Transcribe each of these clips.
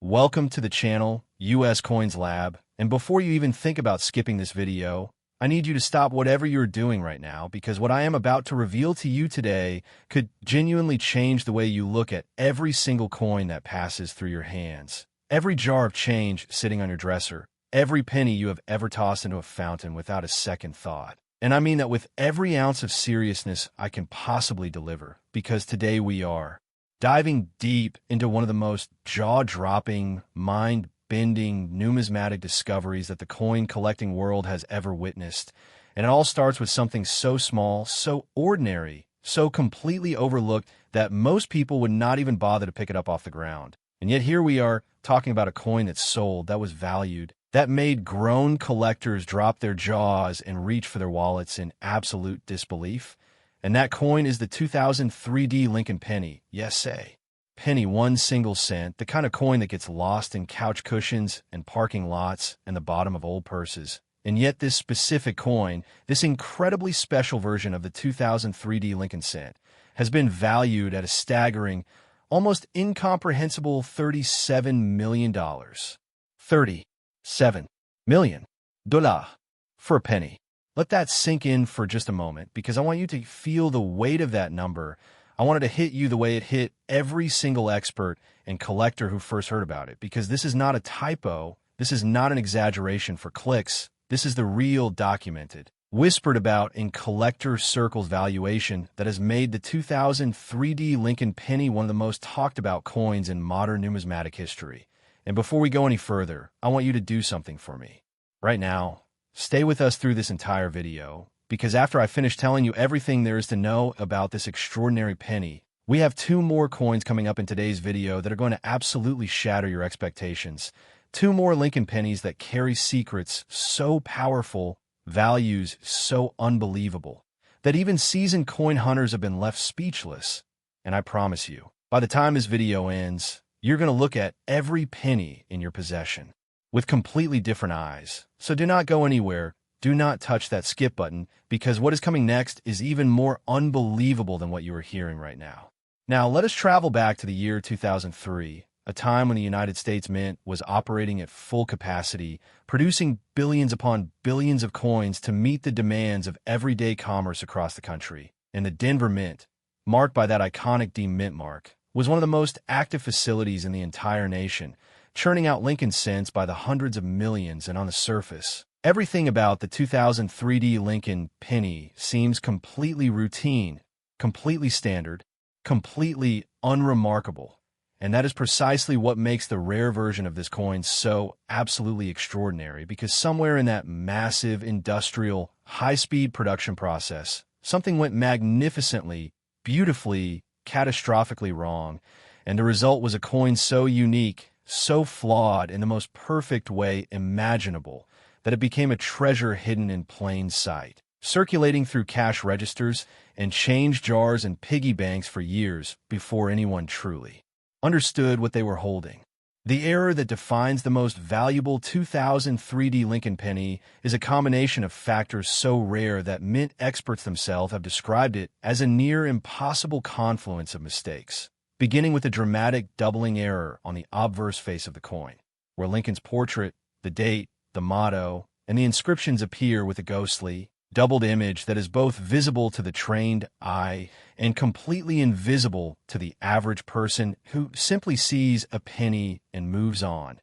Welcome to the channel, US Coins Lab, and before you even think about skipping this video, I need you to stop whatever you're doing right now because what I am about to reveal to you today could genuinely change the way you look at every single coin that passes through your hands. Every jar of change sitting on your dresser, every penny you have ever tossed into a fountain without a second thought. And I mean that with every ounce of seriousness I can possibly deliver, because today we are diving deep into one of the most jaw-dropping, mind-bending numismatic discoveries that the coin-collecting world has ever witnessed. And it all starts with something so small, so ordinary, so completely overlooked that most people would not even bother to pick it up off the ground. And yet here we are talking about a coin that sold, that was valued, that made grown collectors drop their jaws and reach for their wallets in absolute disbelief. And that coin is the 2003D Lincoln penny. Yes, say. Penny, 1 single cent, the kind of coin that gets lost in couch cushions and parking lots and the bottom of old purses. And yet this specific coin, this incredibly special version of the 2003D Lincoln cent, has been valued at a staggering, almost incomprehensible $37 million. $37 million for a penny. Let that sink in for just a moment, because I want you to feel the weight of that number. I wanted to hit you the way it hit every single expert and collector who first heard about it, because this is not a typo. This is not an exaggeration for clicks. This is the real, documented, whispered about in collector circles valuation that has made the 2003D Lincoln penny one of the most talked about coins in modern numismatic history. And before we go any further, I want you to do something for me. Right now, stay with us through this entire video, because after I finish telling you everything there is to know about this extraordinary penny, we have 2 more coins coming up in today's video that are going to absolutely shatter your expectations. 2 more Lincoln pennies that carry secrets so powerful, values so unbelievable, that even seasoned coin hunters have been left speechless. And I promise you, by the time this video ends, you're going to look at every penny in your possession with completely different eyes. So do not go anywhere. Do not touch that skip button, because what is coming next is even more unbelievable than what you are hearing right now. Now, let us travel back to the year 2003, a time when the United States Mint was operating at full capacity, producing billions upon billions of coins to meet the demands of everyday commerce across the country. And the Denver Mint, marked by that iconic D Mint mark, was one of the most active facilities in the entire nation, churning out Lincoln cents by the hundreds of millions. And on the surface, everything about the 2003D Lincoln penny seems completely routine, completely standard, completely unremarkable. And that is precisely what makes the rare version of this coin so absolutely extraordinary, because somewhere in that massive industrial high-speed production process, something went magnificently, beautifully, catastrophically wrong, and the result was a coin so unique, so flawed in the most perfect way imaginable, that it became a treasure hidden in plain sight, circulating through cash registers and change jars and piggy banks for years before anyone truly understood what they were holding. The error that defines the most valuable 2003D Lincoln penny is a combination of factors so rare that mint experts themselves have described it as a near impossible confluence of mistakes, beginning with a dramatic doubling error on the obverse face of the coin, where Lincoln's portrait, the date, the motto, and the inscriptions appear with a ghostly, doubled image that is both visible to the trained eye and completely invisible to the average person who simply sees a penny and moves on.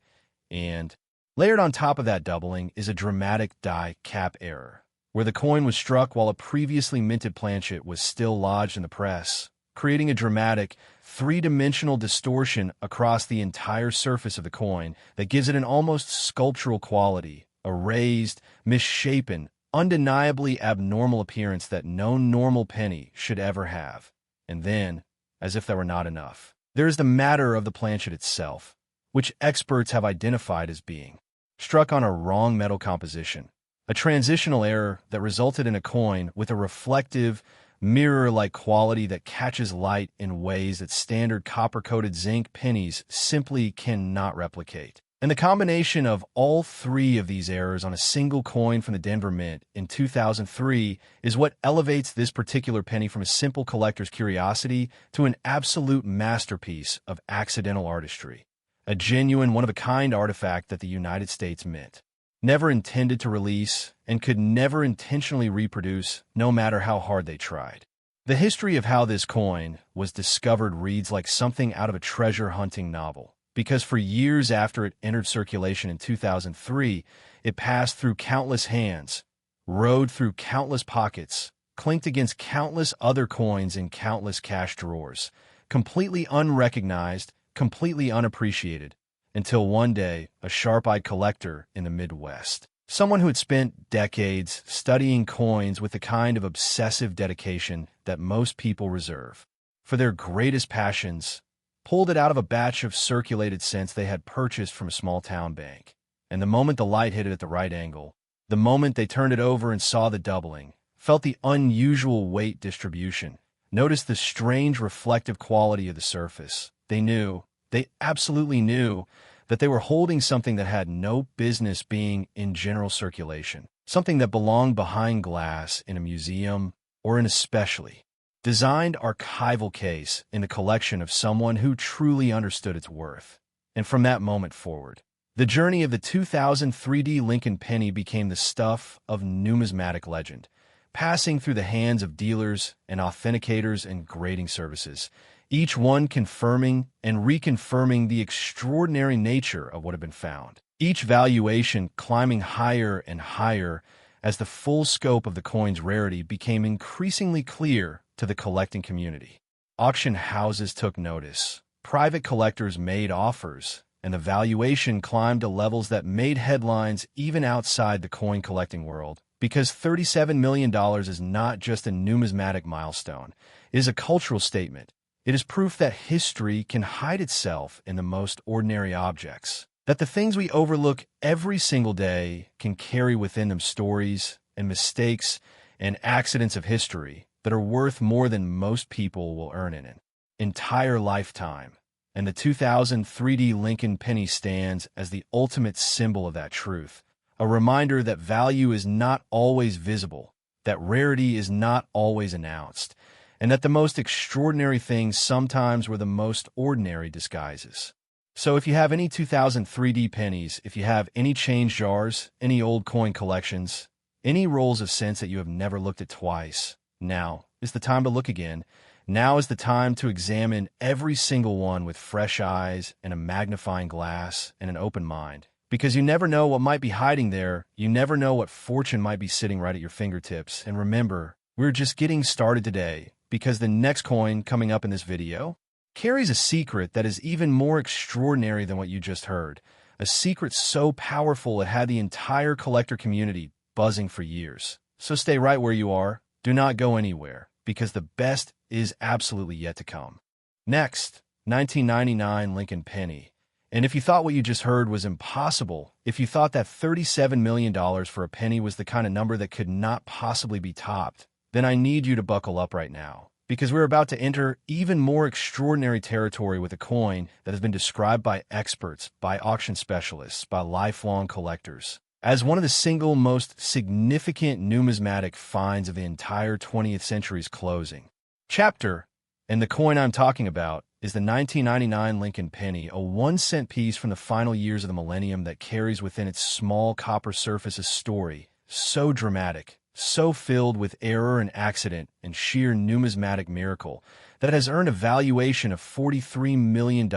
And layered on top of that doubling is a dramatic die cap error, where the coin was struck while a previously minted planchet was still lodged in the press, creating a dramatic, 3-dimensional distortion across the entire surface of the coin that gives it an almost sculptural quality, a raised, misshapen, undeniably abnormal appearance that no normal penny should ever have. And then, as if that were not enough, there is the matter of the planchet itself, which experts have identified as being struck on a wrong metal composition, a transitional error that resulted in a coin with a reflective, mirror-like quality that catches light in ways that standard copper-coated zinc pennies simply cannot replicate. And the combination of all 3 of these errors on a single coin from the Denver Mint in 2003 is what elevates this particular penny from a simple collector's curiosity to an absolute masterpiece of accidental artistry. a genuine, one-of-a-kind artifact that the United States Mint never intended to release and could never intentionally reproduce, no matter how hard they tried. The history of how this coin was discovered reads like something out of a treasure hunting novel, because for years after it entered circulation in 2003, it passed through countless hands, rode through countless pockets, clinked against countless other coins in countless cash drawers, completely unrecognized, completely unappreciated, until one day, a sharp-eyed collector in the Midwest, someone who had spent decades studying coins with the kind of obsessive dedication that most people reserve for their greatest passions, pulled it out of a batch of circulated cents they had purchased from a small-town bank. And the moment the light hit it at the right angle, the moment they turned it over and saw the doubling, felt the unusual weight distribution, noticed the strange reflective quality of the surface, they absolutely knew that they were holding something that had no business being in general circulation, something that belonged behind glass in a museum or in a specially designed archival case in the collection of someone who truly understood its worth. And from that moment forward, the journey of the 2000 3D Lincoln penny became the stuff of numismatic legend, passing through the hands of dealers and authenticators and grading services, each one confirming and reconfirming the extraordinary nature of what had been found, each valuation climbing higher and higher as the full scope of the coin's rarity became increasingly clear to the collecting community. Auction houses took notice, private collectors made offers, and the valuation climbed to levels that made headlines even outside the coin collecting world, because $37 million is not just a numismatic milestone, it is a cultural statement. It is proof that history can hide itself in the most ordinary objects, that the things we overlook every single day can carry within them stories and mistakes and accidents of history that are worth more than most people will earn in an entire lifetime. And the 2000 3D Lincoln penny stands as the ultimate symbol of that truth, a reminder that value is not always visible, that rarity is not always announced, and that the most extraordinary things sometimes were the most ordinary disguises. So if you have any 2000 3D pennies, if you have any change jars, any old coin collections, any rolls of cents that you have never looked at twice, now is the time to look again. Now is the time to examine every single one with fresh eyes and a magnifying glass and an open mind. Because you never know what might be hiding there. You never know what fortune might be sitting right at your fingertips. And remember, we're just getting started today, because the next coin coming up in this video carries a secret that is even more extraordinary than what you just heard. A secret so powerful it had the entire collector community buzzing for years. So stay right where you are. Do not go anywhere, because the best is absolutely yet to come. Next, 1999 Lincoln penny. And if you thought what you just heard was impossible, if you thought that $37 million for a penny was the kind of number that could not possibly be topped, then I need you to buckle up right now, because we're about to enter even more extraordinary territory with a coin that has been described by experts, by auction specialists, by lifelong collectors, as one of the single most significant numismatic finds of the entire 20th century's closing chapter. And the coin I'm talking about is the 1999 Lincoln penny, a 1-cent piece from the final years of the millennium that carries within its small copper surface a story so dramatic, so filled with error and accident and sheer numismatic miracle, that it has earned a valuation of $43 million.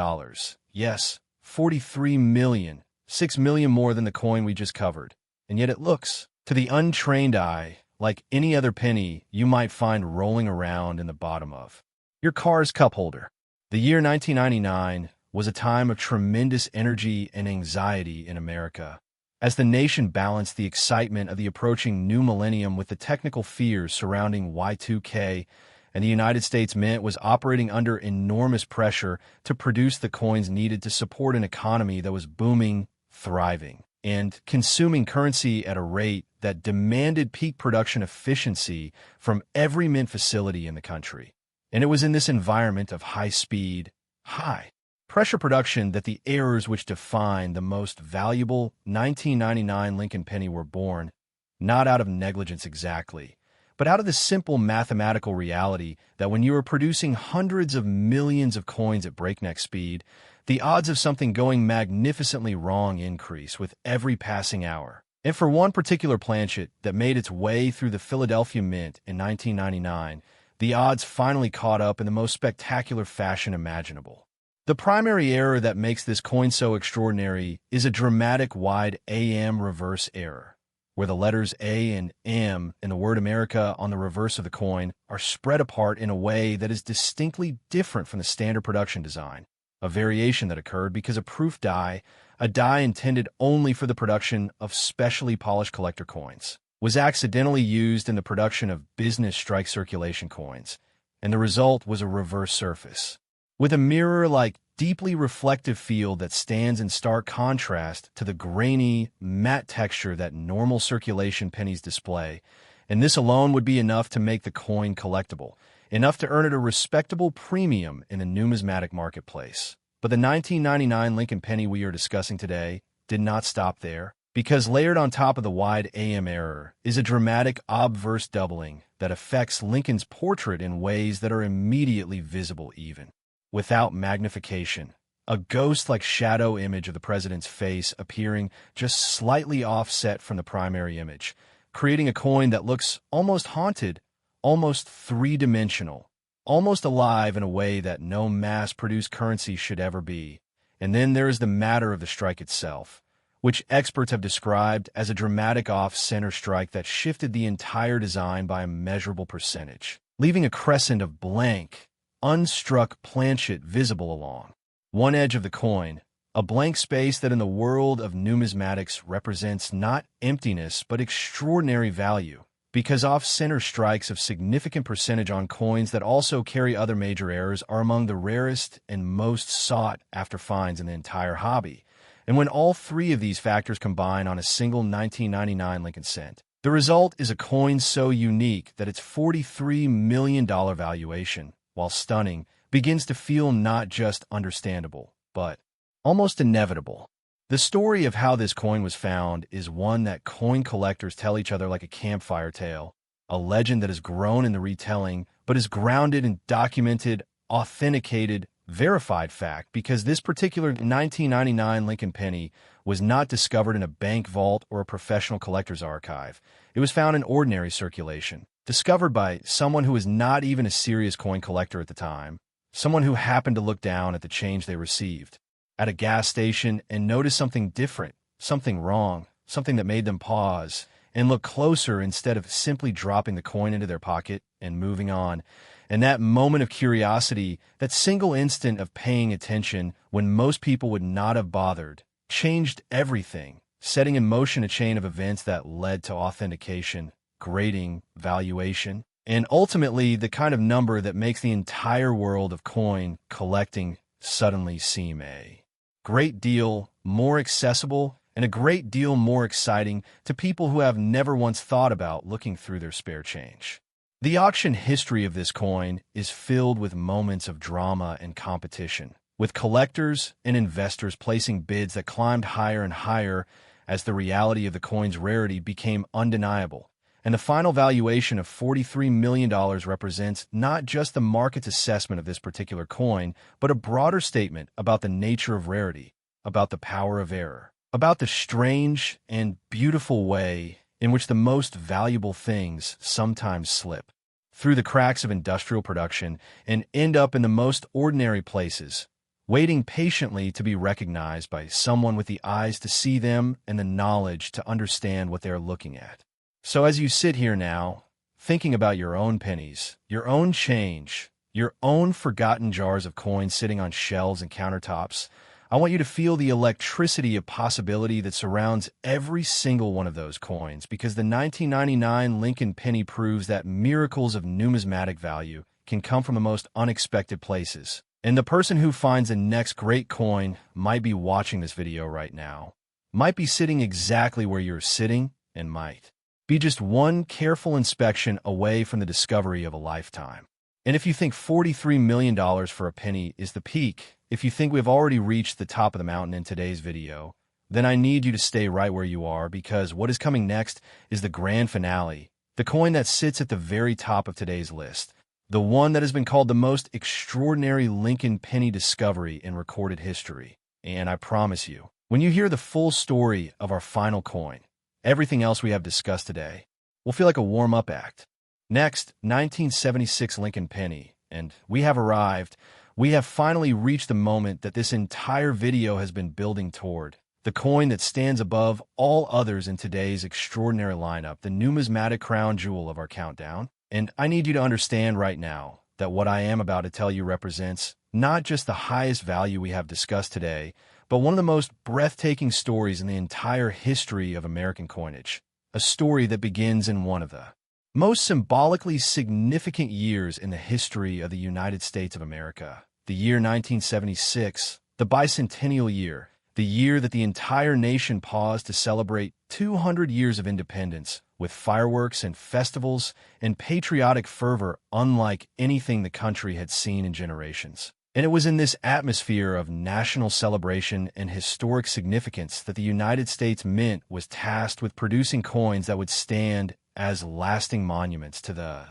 Yes, $43 million. $6 million more than the coin we just covered. And yet it looks, to the untrained eye, like any other penny you might find rolling around in the bottom of your car's cup holder. The year 1999 was a time of tremendous energy and anxiety in America, as the nation balanced the excitement of the approaching new millennium with the technical fears surrounding Y2K, and the United States Mint was operating under enormous pressure to produce the coins needed to support an economy that was booming, thriving, and consuming currency at a rate that demanded peak production efficiency from every mint facility in the country. And it was in this environment of high-speed, high-pressure production that the errors which define the most valuable 1999 Lincoln penny were born, not out of negligence exactly, but out of the simple mathematical reality that when you are producing hundreds of millions of coins at breakneck speed, The odds of something going magnificently wrong increase with every passing hour. And for one particular planchet that made its way through the Philadelphia Mint in 1999, the odds finally caught up in the most spectacular fashion imaginable. The primary error that makes this coin so extraordinary is a dramatic wide AM reverse error, where the letters A and M in the word America on the reverse of the coin are spread apart in a way that is distinctly different from the standard production design, a variation that occurred because a proof die, a die intended only for the production of specially polished collector coins, was accidentally used in the production of business strike circulation coins, and the result was a reverse surface, with a mirror-like deeply reflective field that stands in stark contrast to the grainy, matte texture that normal circulation pennies display, and this alone would be enough to make the coin collectible, enough to earn it a respectable premium in the numismatic marketplace. But the 1999 Lincoln penny we are discussing today did not stop there, because layered on top of the wide AM error is a dramatic obverse doubling that affects Lincoln's portrait in ways that are immediately visible even without magnification. A ghost-like shadow image of the president's face appearing just slightly offset from the primary image, creating a coin that looks almost haunted, almost three-dimensional, almost alive in a way that no mass-produced currency should ever be. And then there is the matter of the strike itself, which experts have described as a dramatic off-center strike that shifted the entire design by a measurable percentage, leaving a crescent of blank, unstruck planchet visible along one edge of the coin, a blank space that in the world of numismatics represents not emptiness but extraordinary value, because off-center strikes of significant percentage on coins that also carry other major errors are among the rarest and most sought-after finds in the entire hobby. And when all three of these factors combine on a single 1999 Lincoln cent, the result is a coin so unique that its $43 million valuation, while stunning, begins to feel not just understandable, but almost inevitable. The story of how this coin was found is one that coin collectors tell each other like a campfire tale, a legend that has grown in the retelling, but is grounded in documented, authenticated, verified fact, because this particular 1999 Lincoln penny was not discovered in a bank vault or a professional collector's archive. It was found in ordinary circulation, discovered by someone who was not even a serious coin collector at the time, someone who happened to look down at the change they received at a gas station and notice something different, something wrong, something that made them pause and look closer instead of simply dropping the coin into their pocket and moving on. And that moment of curiosity, that single instant of paying attention when most people would not have bothered, changed everything, setting in motion a chain of events that led to authentication, grading, valuation, and ultimately the kind of number that makes the entire world of coin collecting suddenly seem a great deal more accessible and a great deal more exciting to people who have never once thought about looking through their spare change. The auction history of this coin is filled with moments of drama and competition, with collectors and investors placing bids that climbed higher and higher as the reality of the coin's rarity became undeniable. And the final valuation of $43 million represents not just the market's assessment of this particular coin, but a broader statement about the nature of rarity, about the power of error, about the strange and beautiful way in which the most valuable things sometimes slip through the cracks of industrial production and end up in the most ordinary places, waiting patiently to be recognized by someone with the eyes to see them and the knowledge to understand what they're looking at. So as you sit here now, thinking about your own pennies, your own change, your own forgotten jars of coins sitting on shelves and countertops, I want you to feel the electricity of possibility that surrounds every single one of those coins, because the 1999 Lincoln penny proves that miracles of numismatic value can come from the most unexpected places. And the person who finds the next great coin might be watching this video right now, might be sitting exactly where you're sitting, and might be just one careful inspection away from the discovery of a lifetime. And if you think $43 million for a penny is the peak, if you think we've already reached the top of the mountain in today's video, then I need you to stay right where you are, because what is coming next is the grand finale, the coin that sits at the very top of today's list, the one that has been called the most extraordinary Lincoln penny discovery in recorded history. And I promise you, when you hear the full story of our final coin, everything else we have discussed today will feel like a warm-up act. Next, 1976 Lincoln penny, and we have arrived. We have finally reached the moment that this entire video has been building toward. The coin that stands above all others in today's extraordinary lineup, the numismatic crown jewel of our countdown. And I need you to understand right now that what I am about to tell you represents not just the highest value we have discussed today, but one of the most breathtaking stories in the entire history of American coinage. A story that begins in one of the most symbolically significant years in the history of the United States of America. The year 1976, the bicentennial year, the year that the entire nation paused to celebrate 200 years of independence, with fireworks and festivals and patriotic fervor unlike anything the country had seen in generations. And it was in this atmosphere of national celebration and historic significance that the United States Mint was tasked with producing coins that would stand as lasting monuments to the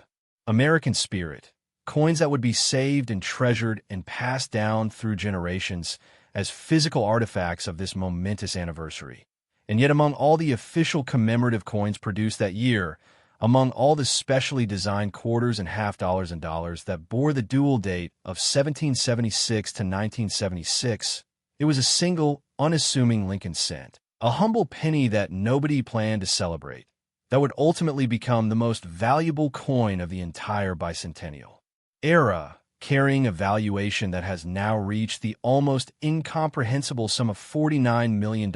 American spirit, coins that would be saved and treasured and passed down through generations as physical artifacts of this momentous anniversary. And yet among all the official commemorative coins produced that year, among all the specially designed quarters and half dollars and dollars that bore the dual date of 1776 to 1976, it was a single, unassuming Lincoln cent, a humble penny that nobody planned to celebrate, that would ultimately become the most valuable coin of the entire bicentennial era, carrying a valuation that has now reached the almost incomprehensible sum of $49 million,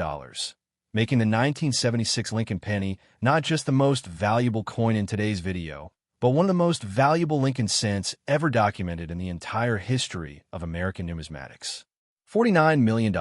making the 1976 Lincoln penny not just the most valuable coin in today's video, but one of the most valuable Lincoln cents ever documented in the entire history of American numismatics. $49 million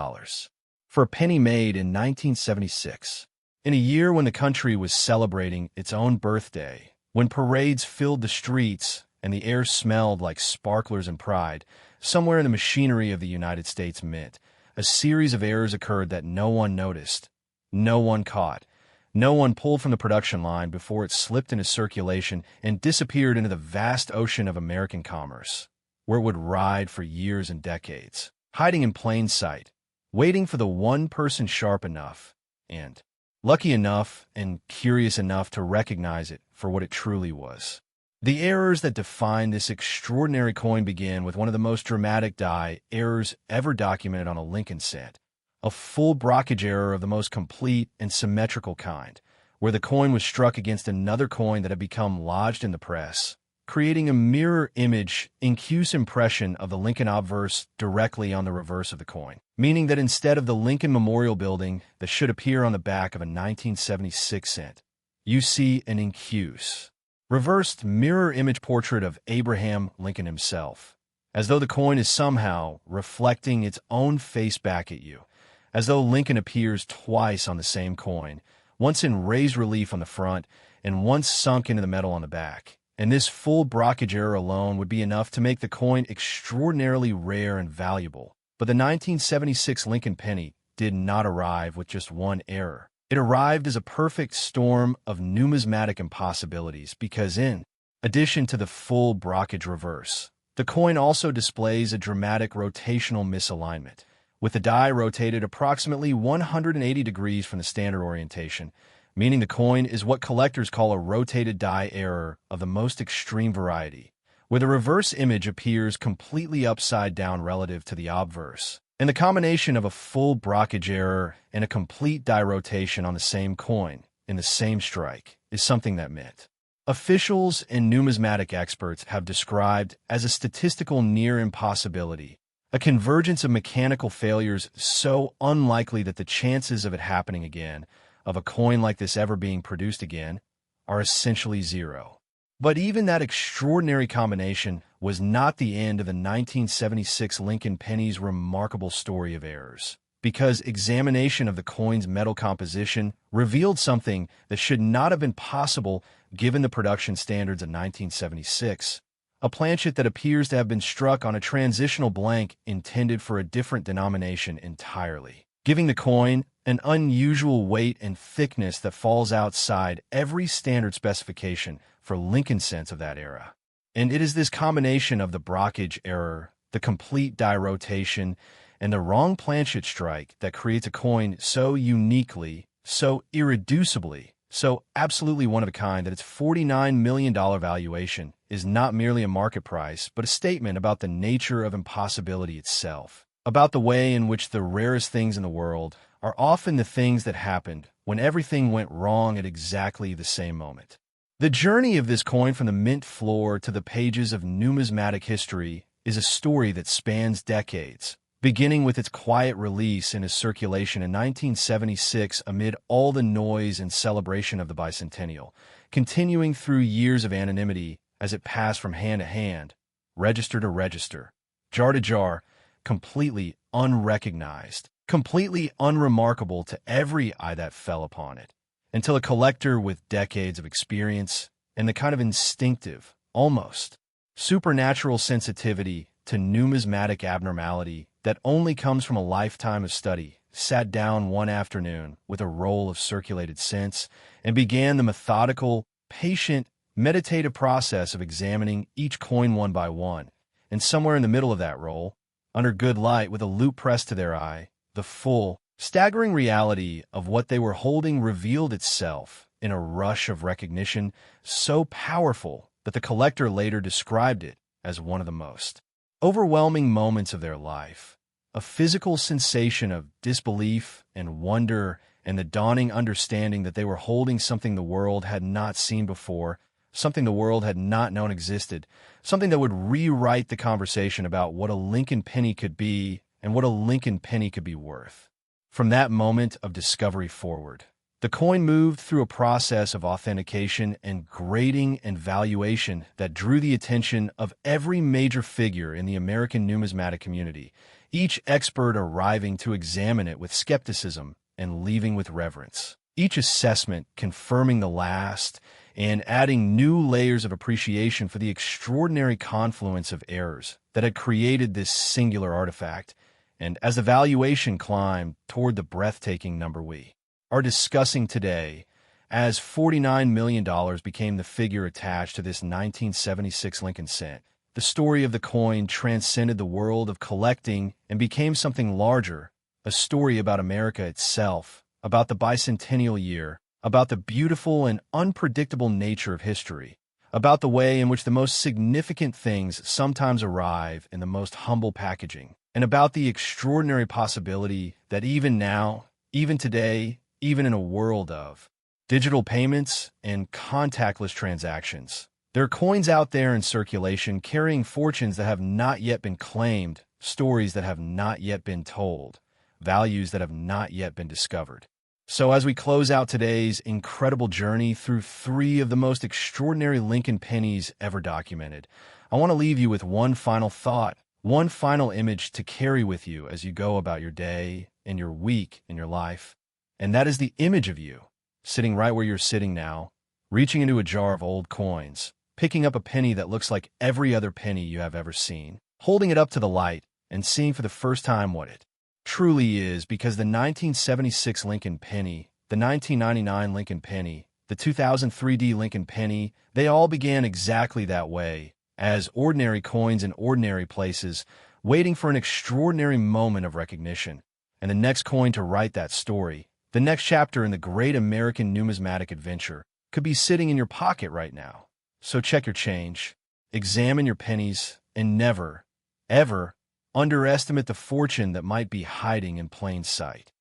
for a penny made in 1976, in a year when the country was celebrating its own birthday, when parades filled the streets and the air smelled like sparklers and pride. Somewhere in the machinery of the United States Mint, a series of errors occurred that no one noticed, no one caught, no one pulled from the production line before it slipped into circulation and disappeared into the vast ocean of American commerce, where it would ride for years and decades, hiding in plain sight, waiting for the one person sharp enough and lucky enough and curious enough to recognize it for what it truly was. The errors that define this extraordinary coin begin with one of the most dramatic die errors ever documented on a Lincoln cent, a full brockage error of the most complete and symmetrical kind, where the coin was struck against another coin that had become lodged in the press, creating a mirror image incuse impression of the Lincoln obverse directly on the reverse of the coin, meaning that instead of the Lincoln Memorial Building that should appear on the back of a 1976 cent, you see an incuse, reversed mirror image portrait of Abraham Lincoln himself, as though the coin is somehow reflecting its own face back at you, as though Lincoln appears twice on the same coin, once in raised relief on the front and once sunk into the metal on the back. And this full brockage error alone would be enough to make the coin extraordinarily rare and valuable. But the 1976 Lincoln penny did not arrive with just one error. It arrived as a perfect storm of numismatic impossibilities because in addition to the full brockage reverse, the coin also displays a dramatic rotational misalignment, with the die rotated approximately 180 degrees from the standard orientation, meaning the coin is what collectors call a rotated die error of the most extreme variety, where the reverse image appears completely upside down relative to the obverse. And the combination of a full brockage error and a complete die rotation on the same coin in the same strike is something that meant officials and numismatic experts have described as a statistical near impossibility, a convergence of mechanical failures so unlikely that the chances of it happening again, of a coin like this ever being produced again, are essentially zero. But even that extraordinary combination was not the end of the 1976 Lincoln penny's remarkable story of errors, because examination of the coin's metal composition revealed something that should not have been possible given the production standards of 1976, a planchet that appears to have been struck on a transitional blank intended for a different denomination entirely, giving the coin an unusual weight and thickness that falls outside every standard specification for Lincoln cents of that era. And it is this combination of the Brockage error, the complete die rotation, and the wrong planchet strike that creates a coin so uniquely, so irreducibly, so absolutely one of a kind that its $49 million valuation is not merely a market price, but a statement about the nature of impossibility itself, about the way in which the rarest things in the world are often the things that happened when everything went wrong at exactly the same moment. The journey of this coin from the mint floor to the pages of numismatic history is a story that spans decades, beginning with its quiet release into circulation in 1976 amid all the noise and celebration of the bicentennial, continuing through years of anonymity as it passed from hand to hand, register to register, jar to jar, completely unrecognized, completely unremarkable to every eye that fell upon it, until a collector with decades of experience and the kind of instinctive, almost supernatural sensitivity to numismatic abnormality that only comes from a lifetime of study, sat down one afternoon with a roll of circulated cents and began the methodical, patient, meditative process of examining each coin one by one. And somewhere in the middle of that roll, under good light with a loupe pressed to their eye, the full, staggering reality of what they were holding revealed itself in a rush of recognition so powerful that the collector later described it as one of the most overwhelming moments of their life, a physical sensation of disbelief and wonder and the dawning understanding that they were holding something the world had not seen before, something the world had not known existed, something that would rewrite the conversation about what a Lincoln penny could be and what a Lincoln penny could be worth. From that moment of discovery forward, the coin moved through a process of authentication and grading and valuation that drew the attention of every major figure in the American numismatic community, each expert arriving to examine it with skepticism and leaving with reverence, each assessment confirming the last and adding new layers of appreciation for the extraordinary confluence of errors that had created this singular artifact. And as the valuation climbed toward the breathtaking number we are discussing today, as $49 million became the figure attached to this 1976 Lincoln cent, the story of the coin transcended the world of collecting and became something larger, a story about America itself, about the bicentennial year, about the beautiful and unpredictable nature of history, about the way in which the most significant things sometimes arrive in the most humble packaging, and about the extraordinary possibility that even now, even today, even in a world of digital payments and contactless transactions, there are coins out there in circulation carrying fortunes that have not yet been claimed, stories that have not yet been told, values that have not yet been discovered. So as we close out today's incredible journey through three of the most extraordinary Lincoln pennies ever documented, I want to leave you with one final thought, one final image to carry with you as you go about your day and your week in your life. And that is the image of you, sitting right where you're sitting now, reaching into a jar of old coins, picking up a penny that looks like every other penny you have ever seen, holding it up to the light and seeing for the first time what it truly is, because the 1976 Lincoln penny, the 1999 Lincoln penny, the 2003 Lincoln penny, they all began exactly that way, as ordinary coins in ordinary places, waiting for an extraordinary moment of recognition, and the next coin to write that story, the next chapter in the great American numismatic adventure, could be sitting in your pocket right now. So check your change, examine your pennies, and never, ever underestimate the fortune that might be hiding in plain sight.